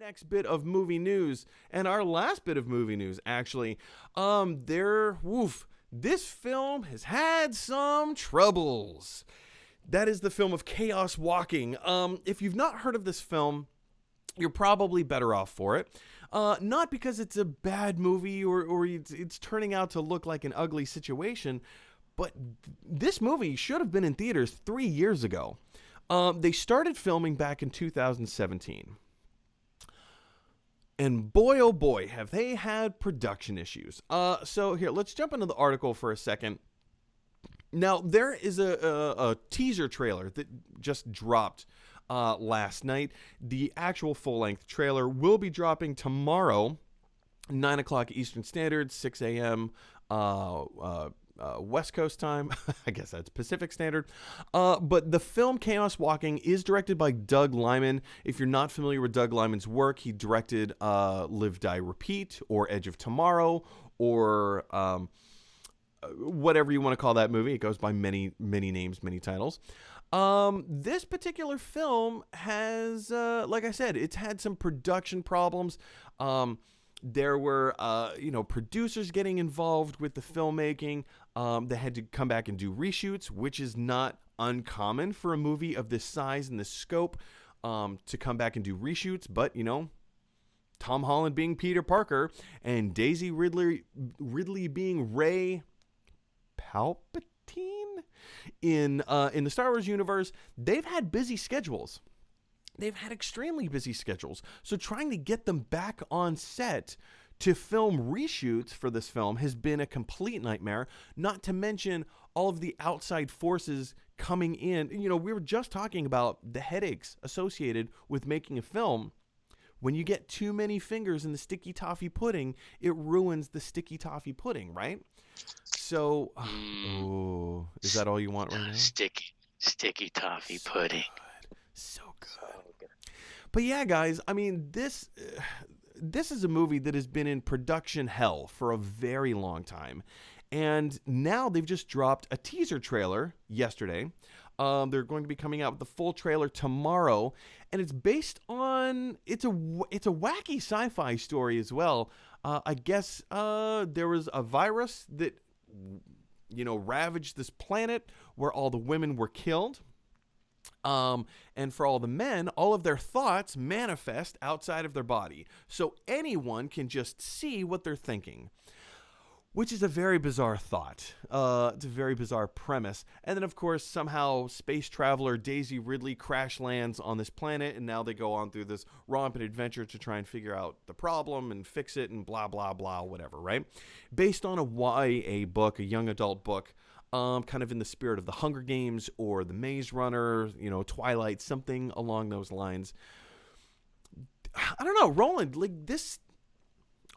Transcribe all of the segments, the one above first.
next bit of movie news, and our last bit of movie news, actually. This film has had some troubles. That is the film of Chaos Walking. If you've not heard of this film, you're probably better off for it. Not because it's a bad movie or it's turning out to look like an ugly situation, but this movie should have been in theaters 3 years ago. They started filming back in 2017. And boy, oh boy, have they had production issues. So here, let's jump into the article for a second. Now, there is a teaser trailer that just dropped last night. The actual full-length trailer will be dropping tomorrow, 9 o'clock Eastern Standard, 6 a.m. West Coast time. I guess that's Pacific Standard. But the film Chaos Walking is directed by Doug Liman. If you're not familiar with Doug Liman's work, he directed Live, Die, Repeat, or Edge of Tomorrow, or whatever you want to call that movie. It goes by many names, many titles. This particular film has, like I said, it's had some production problems. There were, producers getting involved with the filmmaking. They had to come back and do reshoots, which is not uncommon for a movie of this size and this scope, to come back and do reshoots. But, Tom Holland being Peter Parker and Daisy Ridley being Rey Palpatine in the Star Wars universe, they've had busy schedules. They've had extremely busy schedules. So trying to get them back on set to film reshoots for this film has been a complete nightmare, not to mention all of the outside forces coming in. We were just talking about the headaches associated with making a film. When you get too many fingers in the sticky toffee pudding, it ruins the sticky toffee pudding, right? So, is that all you want right now? Sticky toffee pudding. So good. But yeah, guys, I mean, this is a movie that has been in production hell for a very long time. And now they've just dropped a teaser trailer yesterday. They're going to be coming out with the full trailer tomorrow. And it's based on, it's a wacky sci-fi story as well. I guess there was a virus that, ravaged this planet where all the women were killed. And for all the men, all of their thoughts manifest outside of their body. So anyone can just see what they're thinking, which is a very bizarre thought. It's a very bizarre premise. And then, of course, somehow space traveler Daisy Ridley crash lands on this planet, and now they go on through this rampant adventure to try and figure out the problem and fix it and blah, blah, blah, whatever, right? Based on a YA book, a young adult book, kind of in the spirit of the Hunger Games or the Maze Runner, Twilight, something along those lines. I don't know, Rolland, like this,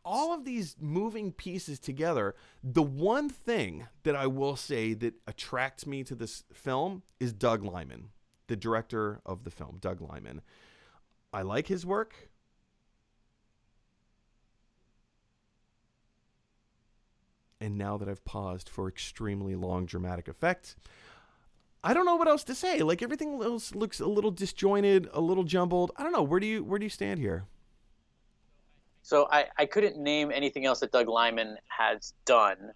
all of these moving pieces together, the one thing that I will say that attracts me to this film is Doug Liman, the director of the film, Doug Liman. I like his work. And now that I've paused for extremely long dramatic effect, I don't know what else to say. Like, everything else looks a little disjointed, a little jumbled. I don't know. Where do you stand here? So I couldn't name anything else that Doug Liman has done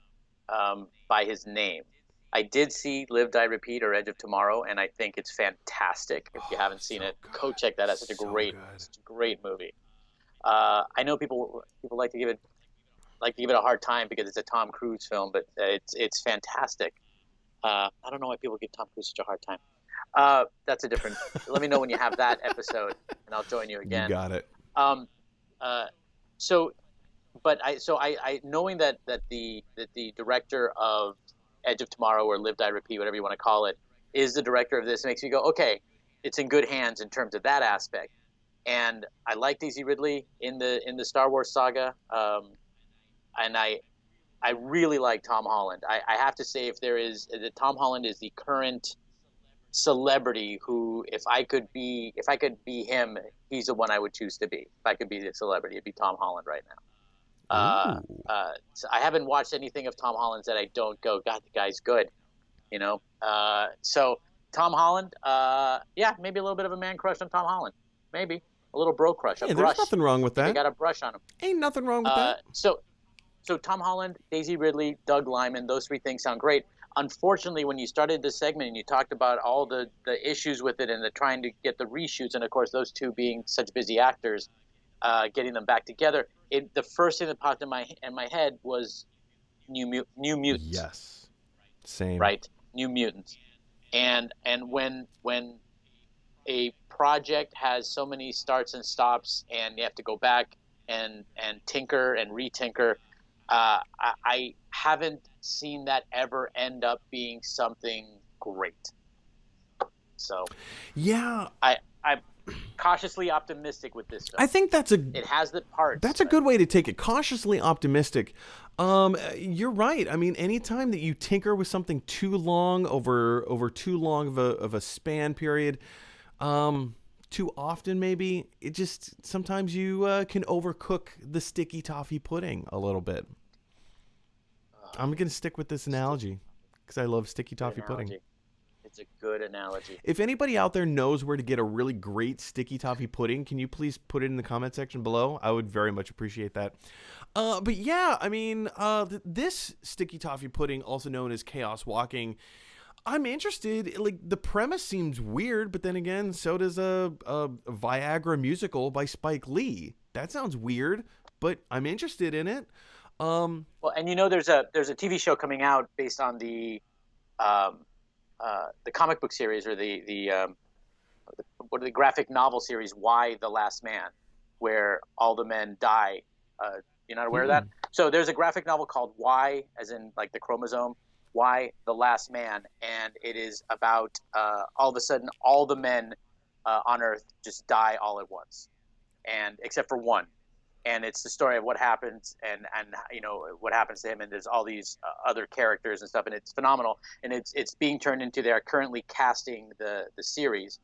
by his name. I did see Live, Die, Repeat or Edge of Tomorrow, and I think it's fantastic. If you haven't seen it, go check that out. Such a great movie. I know people like to give it a hard time because it's a Tom Cruise film, but it's fantastic. I don't know why people give Tom Cruise such a hard time. That's a different. Let me know when you have that episode, and I'll join you again. You got it. I knowing that the director of Edge of Tomorrow or Live, Die, Repeat, whatever you want to call it, is the director of this, makes me go, okay, it's in good hands in terms of that aspect. And I like Daisy Ridley in the Star Wars saga. And I really like Tom Holland. I have to say, Tom Holland is the current celebrity who, if I could be him, he's the one I would choose to be. If I could be the celebrity, it'd be Tom Holland right now. So I haven't watched anything of Tom Holland's that I don't go, God, the guy's good, So Tom Holland, maybe a little bit of a man crush on Tom Holland, maybe a a little bro crush, a Hey, brush. there's nothing wrong with They that. got a brush on him. Ain't nothing wrong with that. So Tom Holland, Daisy Ridley, Doug Liman, those three things sound great. Unfortunately, when you started this segment and you talked about all the issues with it and the trying to get the reshoots, and of course those two being such busy actors, getting them back together, the first thing that popped in my head was New Mutants. Yes. Same. Right, New Mutants, and when a project has so many starts and stops, and you have to go back and tinker and retinker. I haven't seen that ever end up being something great. So, yeah, I'm cautiously optimistic with this film. I think it has the parts. That's a good way to take it. Cautiously optimistic. You're right. I mean, anytime that you tinker with something too long over too long of a span period, too often maybe, it just sometimes you can overcook the sticky toffee pudding a little bit. I'm gonna stick with this analogy because I love sticky toffee pudding. It's a good analogy. If anybody out there knows where to get a really great sticky toffee pudding, can you please put it in the comment section below? I would very much appreciate that. But yeah, I mean, this sticky toffee pudding, also known as Chaos Walking, I'm interested. Like, the premise seems weird, but then again, so does a Viagra musical by Spike Lee. That sounds weird, but I'm interested in it. Well, and there's a TV show coming out based on the comic book series, or the graphic novel series, Why the Last Man, where all the men die. You're not aware of that? So there's a graphic novel called Why, as in like the chromosome, Why the Last Man, and it is about all of a sudden all the men on Earth just die all at once, and except for one. And it's the story of what happens and what happens to him, and there's all these other characters and stuff, and it's phenomenal. And it's being turned into, they're currently casting the series,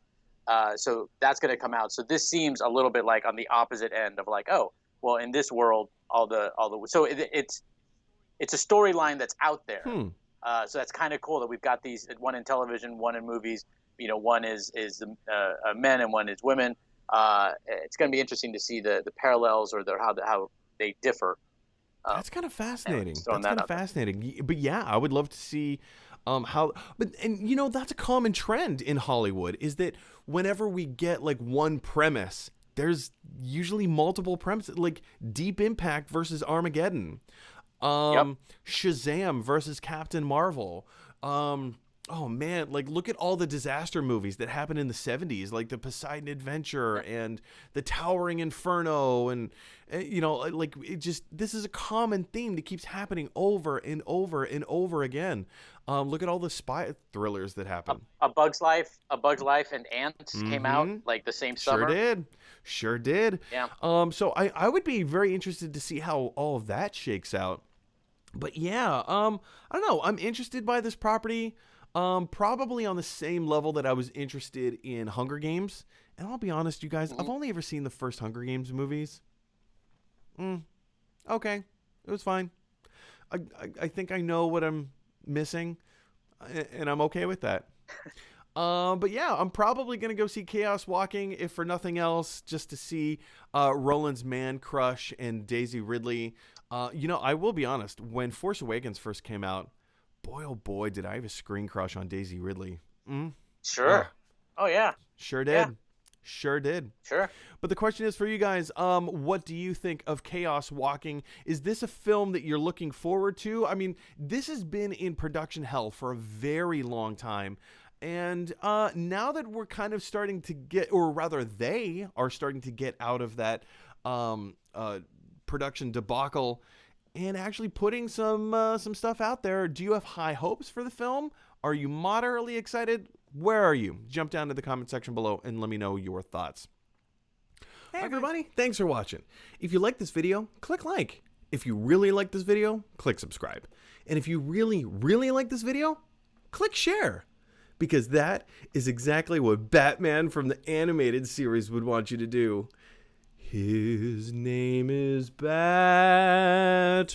so that's going to come out. So this seems a little bit like on the opposite end of like, oh, well, in this world, so it's a storyline that's out there. So that's kind of cool that we've got these, one in television, one in movies. One is the men and one is women. It's going to be interesting to see the parallels, or how they differ. That's kind of fascinating. That's kind of fascinating. But yeah, I would love to see how. But that's a common trend in Hollywood, is that whenever we get like one premise, there's usually multiple premises, like Deep Impact versus Armageddon, Shazam versus Captain Marvel. Oh man, like look at all the disaster movies that happened in the 70s, like the Poseidon Adventure and the Towering Inferno, and like this is a common theme that keeps happening over and over and over again. Look at all the spy thrillers that happen. A Bug's Life and Ants came out like the same summer. Sure did. Yeah. So I would be very interested to see how all of that shakes out. But yeah, I don't know. I'm interested by this property. Probably on the same level that I was interested in Hunger Games. And I'll be honest, you guys, I've only ever seen the first Hunger Games movies. Okay, it was fine. I think I know what I'm missing, and I'm okay with that. But yeah, I'm probably going to go see Chaos Walking, if for nothing else, just to see Roland's man crush and Daisy Ridley. I will be honest, when Force Awakens first came out, boy, oh boy, did I have a screen crush on Daisy Ridley. Sure. Oh, yeah. Sure did. Yeah. Sure did. Sure. But the question is for you guys, what do you think of Chaos Walking? Is this a film that you're looking forward to? I mean, this has been in production hell for a very long time. And now that we're kind of starting to get, or rather they are starting to get out of that production debacle and actually putting some stuff out there, do you have high hopes for the film? Are you moderately excited? Where are you? Jump down to the comment section below and let me know your thoughts. Hey everybody, thanks for watching. If you like this video, click like. If you really like this video, click subscribe. And if you really, really like this video, click share. Because that is exactly what Batman from the animated series would want you to do. His name is Batman.